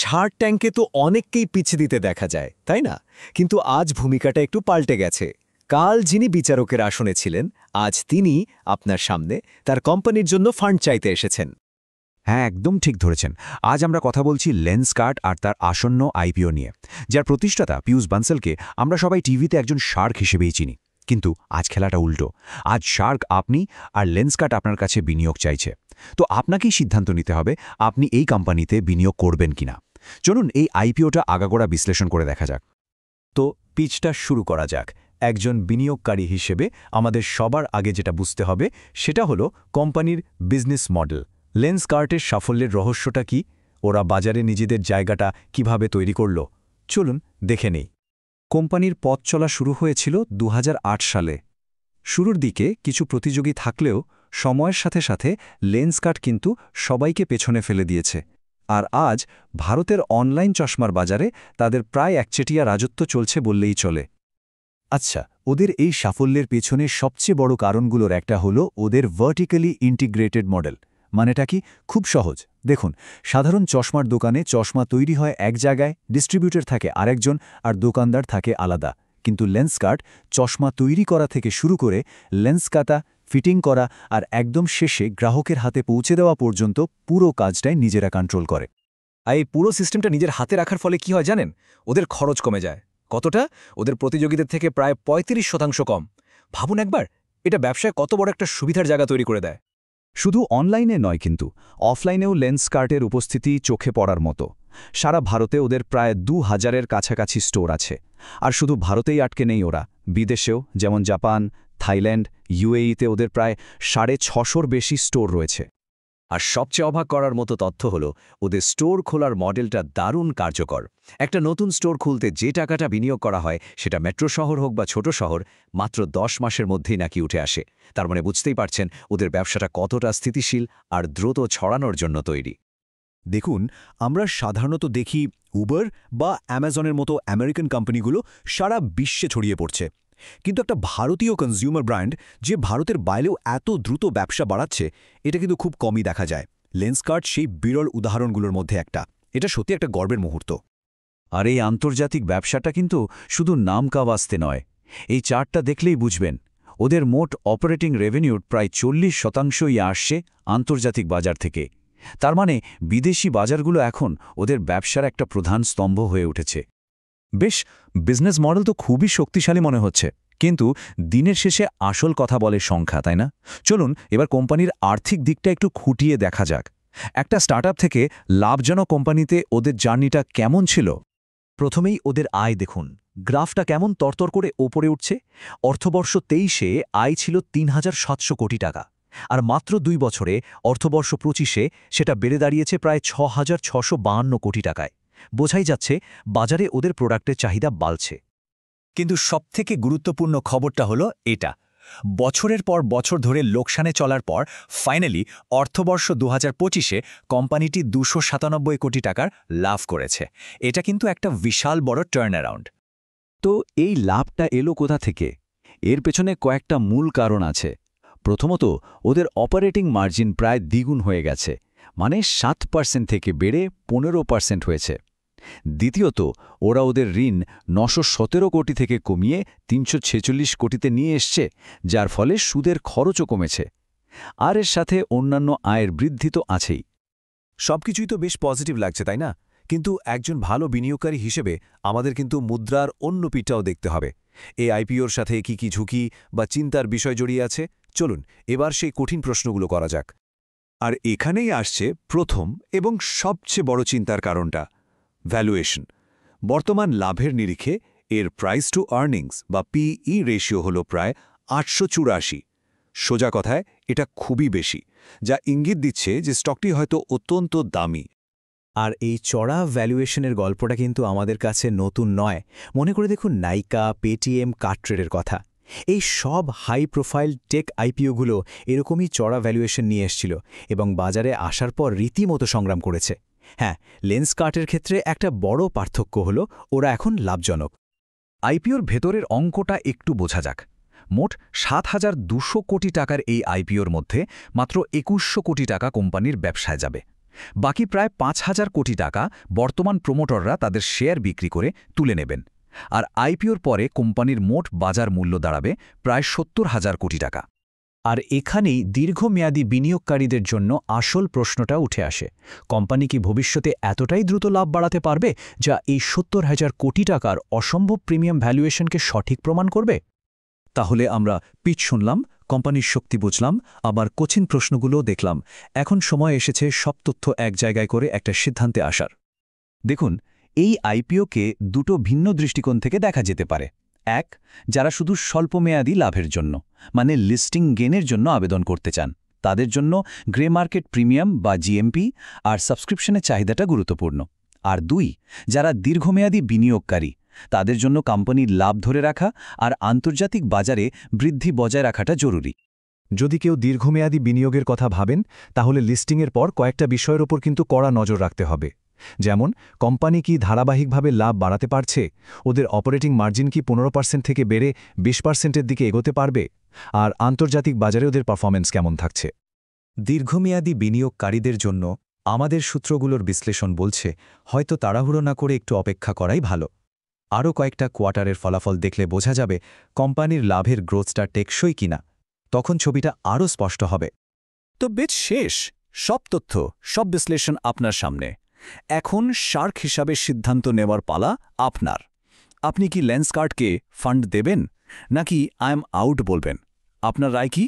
Shark ট্যাঙ্কে তো অনেককেই পিছে দিতে দেখা যায় তাই না? কিন্তু আজ ভূমিকাটা একটু পাল্টে গেছে। কাল যিনি বিচারকের আসনে ছিলেন, আজ তিনি আপনার সামনে তার কোম্পানির জন্য ফান্ড চাইতে এসেছেন। হ্যাঁ, একদম ঠিক ধরেছেন। আজ আমরা কথা বলছি লেন্সকার্ট আর তার আসন্ন আইপিও নিয়ে, যার প্রতিষ্ঠাতা পিয়ুষ বানসালকে আমরা সবাই টিভিতে একজন শার্ক হিসেবেই চিনি। কিন্তু আজ খেলাটা উল্টো। আজ শার্ক আপনি, আর লেন্সকার্ট আপনার কাছে বিনিয়োগ চাইছে। তো আপনাকেই সিদ্ধান্ত নিতে হবে আপনি এই কোম্পানিতে বিনিয়োগ করবেন কিনা। চলুন এই আইপিওটা আগাগোড়া বিশ্লেষণ করে দেখা যাক। তো পিচটা শুরু করা যাক। একজন বিনিয়োগকারী হিসেবে আমাদের সবার আগে যেটা বুঝতে হবে সেটা হলো কোম্পানির বিজনেস মডেল। লেন্সকার্টের সাফল্যের রহস্যটা কি? ওরা বাজারে নিজেদের জায়গাটা কিভাবে তৈরি করল? চলুন দেখে নেই। কোম্পানির পথ চলা শুরু হয়েছিল ২০০৮ সালে। শুরুর দিকে কিছু প্রতিযোগী থাকলেও সময়ের সাথে সাথে লেন্সকার্ট কিন্তু সবাইকে পেছনে ফেলে দিয়েছে। আর আজ ভারতের অনলাইন চশমার বাজারে তাদের প্রায় একচেটিয়া রাজত্ব চলছে বললেই চলে। আচ্ছা, ওদের এই সাফল্যের পেছনে সবচেয়ে বড় কারণগুলোর একটা হলো ওদের ভার্টিক্যালি ইন্টিগ্রেটেড মডেল। মানেটা কি? খুব সহজ। দেখুন, সাধারণ চশমার দোকানে চশমা তৈরি হয় এক জায়গায়, ডিস্ট্রিবিউটর থাকে আরেকজন, আর দোকানদার থাকে আলাদা। কিন্তু লেন্সকার্ট চশমা তৈরি করা থেকে শুরু করে লেন্স কাটা, ফিটিং করা আর একদম শেষে গ্রাহকের হাতে পৌঁছে দেওয়া পর্যন্ত পুরো কাজটাই নিজেরা কন্ট্রোল করে। আর এই পুরো সিস্টেমটা নিজের হাতে রাখার ফলে কি হয় জানেন? ওদের খরচ কমে যায়। কতটা? ওদের প্রতিযোগীদের থেকে প্রায় ৩৫% কম। ভাবুন একবার, এটা ব্যবসায় কত বড় একটা সুবিধার জায়গা তৈরি করে দেয়। শুধু অনলাইনে নয় কিন্তু, অফলাইনেও লেন্সকার্টের উপস্থিতি চোখে পড়ার মতো। সারা ভারতে ওদের প্রায় ২,০০০-এর কাছাকাছি স্টোর আছে। আর শুধু ভারতেই আটকে নেই ওরা, বিদেশেও যেমন জাপান, থাইল্যান্ড, ইউএইতে ওদের প্রায় ৬৫০-র বেশি স্টোর রয়েছে। আর সবচেয়ে অবাক করার মতো তথ্য হলো ওদের স্টোর খোলার মডেলটা দারুণ কার্যকর। একটা নতুন স্টোর খুলতে যে টাকাটা বিনিয়োগ করা হয়, সেটা মেট্রো শহর হোক বা ছোট শহর, মাত্র ১০ মাসের মধ্যেই নাকি উঠে আসে। তার মানে বুঝতেই পারছেন ওদের ব্যবসাটা কতটা স্থিতিশীল আর দ্রুত ছড়ানোর জন্য তৈরি। দেখুন, আমরা সাধারণত দেখি উবার বা অ্যামাজনের মতো আমেরিকান কোম্পানিগুলো সারা বিশ্বে ছড়িয়ে পড়ছে। কিন্তু একটা ভারতীয় কনজিউমার ব্র্যান্ড যে ভারতের বাইরেও এত দ্রুত ব্যবসা বাড়াচ্ছে, এটা কিন্তু খুব কমই দেখা যায়। লেন্সকার্ট সেই বিরল উদাহরণগুলোর মধ্যে একটা। এটা সত্যি একটা গর্বের মুহূর্ত। আর এই আন্তর্জাতিক ব্যবসাটা কিন্তু শুধু নাম কাওয়াস্তে নয়। এই চার্টটা দেখলেই বুঝবেন, ওদের মোট অপারেটিং রেভিনিউর প্রায় ৪০%ই আসছে আন্তর্জাতিক বাজার থেকে। তার মানে বিদেশি বাজারগুলো এখন ওদের ব্যবসার একটা প্রধান স্তম্ভ হয়ে উঠেছে। বেশ, বিজনেস মডেল তো খুবই শক্তিশালী মনে হচ্ছে, কিন্তু দিনের শেষে আসল কথা বলে সংখ্যা, তাই না? চলুন এবার কোম্পানির আর্থিক দিকটা একটু খুঁটিয়ে দেখা যাক। একটা স্টার্টআপ থেকে লাভজনক কোম্পানিতে ওদের জার্নিটা কেমন ছিল? প্রথমেই ওদের আয় দেখুন, গ্রাফটা কেমন তরতর করে ওপরে উঠছে। অর্থবর্ষ ২৩-এ আয় ছিল ৩,৭০০ কোটি টাকা, আর মাত্র ২ বছরে অর্থবর্ষ ২৫-এ সেটা বেড়ে দাঁড়িয়েছে প্রায় ৬,৬৫২ কোটি টাকায়। বোঝাই যাচ্ছে বাজারে ওদের প্রোডাক্টের চাহিদা বাড়ছে। কিন্তু সবথেকে গুরুত্বপূর্ণ খবরটা হলো এটা। বছরের পর বছর ধরে লোকসানে চলার পর ফাইনালি অর্থবর্ষ ২০২৫-এ কোম্পানিটি ২৯৭ কোটি টাকার লাভ করেছে। এটা কিন্তু একটা বিশাল বড় টার্ন অ্যারাউন্ড। তো এই লাভটা এলো কোথা থেকে? এর পেছনে কয়েকটা মূল কারণ আছে। প্রথমত, ওদের অপারেটিং মার্জিন প্রায় দ্বিগুণ হয়ে গেছে, মানে ৭% থেকে বেড়ে ১৫% হয়েছে। দ্বিতীয়ত, ওরা ওদের ঋণ ৯১৭ কোটি থেকে কমিয়ে ৩৪৬ কোটিতে নিয়ে এসছে, যার ফলে সুদের খরচও কমেছে। আর এর সাথে অন্যান্য আয়ের বৃদ্ধি তো আছেই। সবকিছুই তো বেশ পজিটিভ লাগছে, তাই না? কিন্তু একজন ভালো বিনিয়োগকারী হিসেবে আমাদের কিন্তু মুদ্রার অন্য পিঠটাও দেখতে হবে। এই আইপিওর সাথে কি কি ঝুঁকি বা চিন্তার বিষয় জড়িয়ে আছে? চলুন এবার সেই কঠিন প্রশ্নগুলো করা যাক। আর এখানেই আসছে প্রথম এবং সবচেয়ে বড় চিন্তার কারণটা, ভ্যালুয়েশন। বর্তমান লাভের নিরিখে এর প্রাইস টু আর্নিংস বা পিই রেশিও হল প্রায় ৮৮৪। সোজা কথায় এটা খুবই বেশি, যা ইঙ্গিত দিচ্ছে যে স্টকটি হয়তো অত্যন্ত দামি। আর এই চড়া ভ্যালুয়েশনের গল্পটা কিন্তু আমাদের কাছে নতুন নয়। মনে করে দেখুন নাইকা, পেটিএম, কার্ট্রেডের কথা। এই সব হাই প্রোফাইল টেক আইপিওগুলো এরকমই চড়া ভ্যালুয়েশন নিয়ে এসেছিল এবং বাজারে আসার পর রীতিমতো সংগ্রাম করেছে। হ্যাঁ, লেন্সকার্টের ক্ষেত্রে একটা বড় পার্থক্য হলো ওরা এখন লাভজনক। আইপিওর ভেতরের অঙ্কটা একটু বোঝা যাক। মোট ৭,২০০ কোটি টাকার এই আইপিওর মধ্যে মাত্র ২১০০ কোটি টাকা কোম্পানির ব্যবসায় যাবে। বাকি প্রায় ৫,০০০ কোটি টাকা বর্তমান প্রমোটররা তাদের শেয়ার বিক্রি করে তুলে নেবেন। আর আইপিওর পরে কোম্পানির মোট বাজার মূল্য দাঁড়াবে প্রায় ৭০,০০০ কোটি টাকা। আর এখানেই দীর্ঘমেয়াদী বিনিয়োগকারীদের জন্য আসল প্রশ্নটা উঠে আসে, কোম্পানি কি ভবিষ্যতে এতটাই দ্রুত লাভ বাড়াতে পারবে যা এই ৭০,০০০ কোটি টাকার অসম্ভব প্রিমিয়াম ভ্যালুয়েশনকে সঠিক প্রমাণ করবে? তাহলে আমরা পিচ শুনলাম, কোম্পানির শক্তি বুঝলাম, আবার কঠিন প্রশ্নগুলোও দেখলাম। এখন সময় এসেছে সব তথ্য এক জায়গায় করে একটা সিদ্ধান্তে আসার। দেখুন, এই আইপিওকে দুটো ভিন্ন দৃষ্টিকোণ থেকে দেখা যেতে পারে। এক, যারা শুধু স্বল্পমেয়াদী লাভের জন্য, মানে লিস্টিং গেনের জন্য আবেদন করতে চান, তাদের জন্য গ্রে মার্কেট প্রিমিয়াম বা জিএমপি আর সাবস্ক্রিপশনের চাহিদাটা গুরুত্বপূর্ণ। আর দুই, যারা দীর্ঘমেয়াদী বিনিয়োগকারী, তাদের জন্য কোম্পানির লাভ ধরে রাখা আর আন্তর্জাতিক বাজারে বৃদ্ধি বজায় রাখাটা জরুরি। যদি কেউ দীর্ঘমেয়াদী বিনিয়োগের কথা ভাবেন, তাহলে লিস্টিংয়ের পর কয়েকটা বিষয়ের ওপর কিন্তু কড়া নজর রাখতে হবে। যেমন, কোম্পানি কি ধারাবাহিকভাবে লাভ বাড়াতে পারছে, ওদের অপারেটিং মার্জিন কি ১৫% থেকে বেড়ে ২০%-এর দিকে এগোতে পারবে, আর আন্তর্জাতিক বাজারে ওদের পারফরম্যান্স কেমন থাকছে। দীর্ঘমেয়াদী বিনিয়োগকারীদের জন্য আমাদের সূত্রগুলোর বিশ্লেষণ বলছে, হয়তো তাড়াহুড়ো না করে একটু অপেক্ষা করাই ভালো। আরও কয়েকটা কোয়ার্টারের ফলাফল দেখলে বোঝা যাবে কোম্পানির লাভের গ্রোথটা টেকসই কিনা। তখন ছবিটা আরও স্পষ্ট হবে। তো বেশ শেষ, সব তথ্য, সব বিশ্লেষণ আপনার সামনে। এখন শার্ক হিসাবে সিদ্ধান্ত নেওয়ার পালা আপনার। আপনি কি লেন্সকার্টকে ফান্ড দেবেন, নাকি আই এম আউট বলবেন? আপনার রায় কি?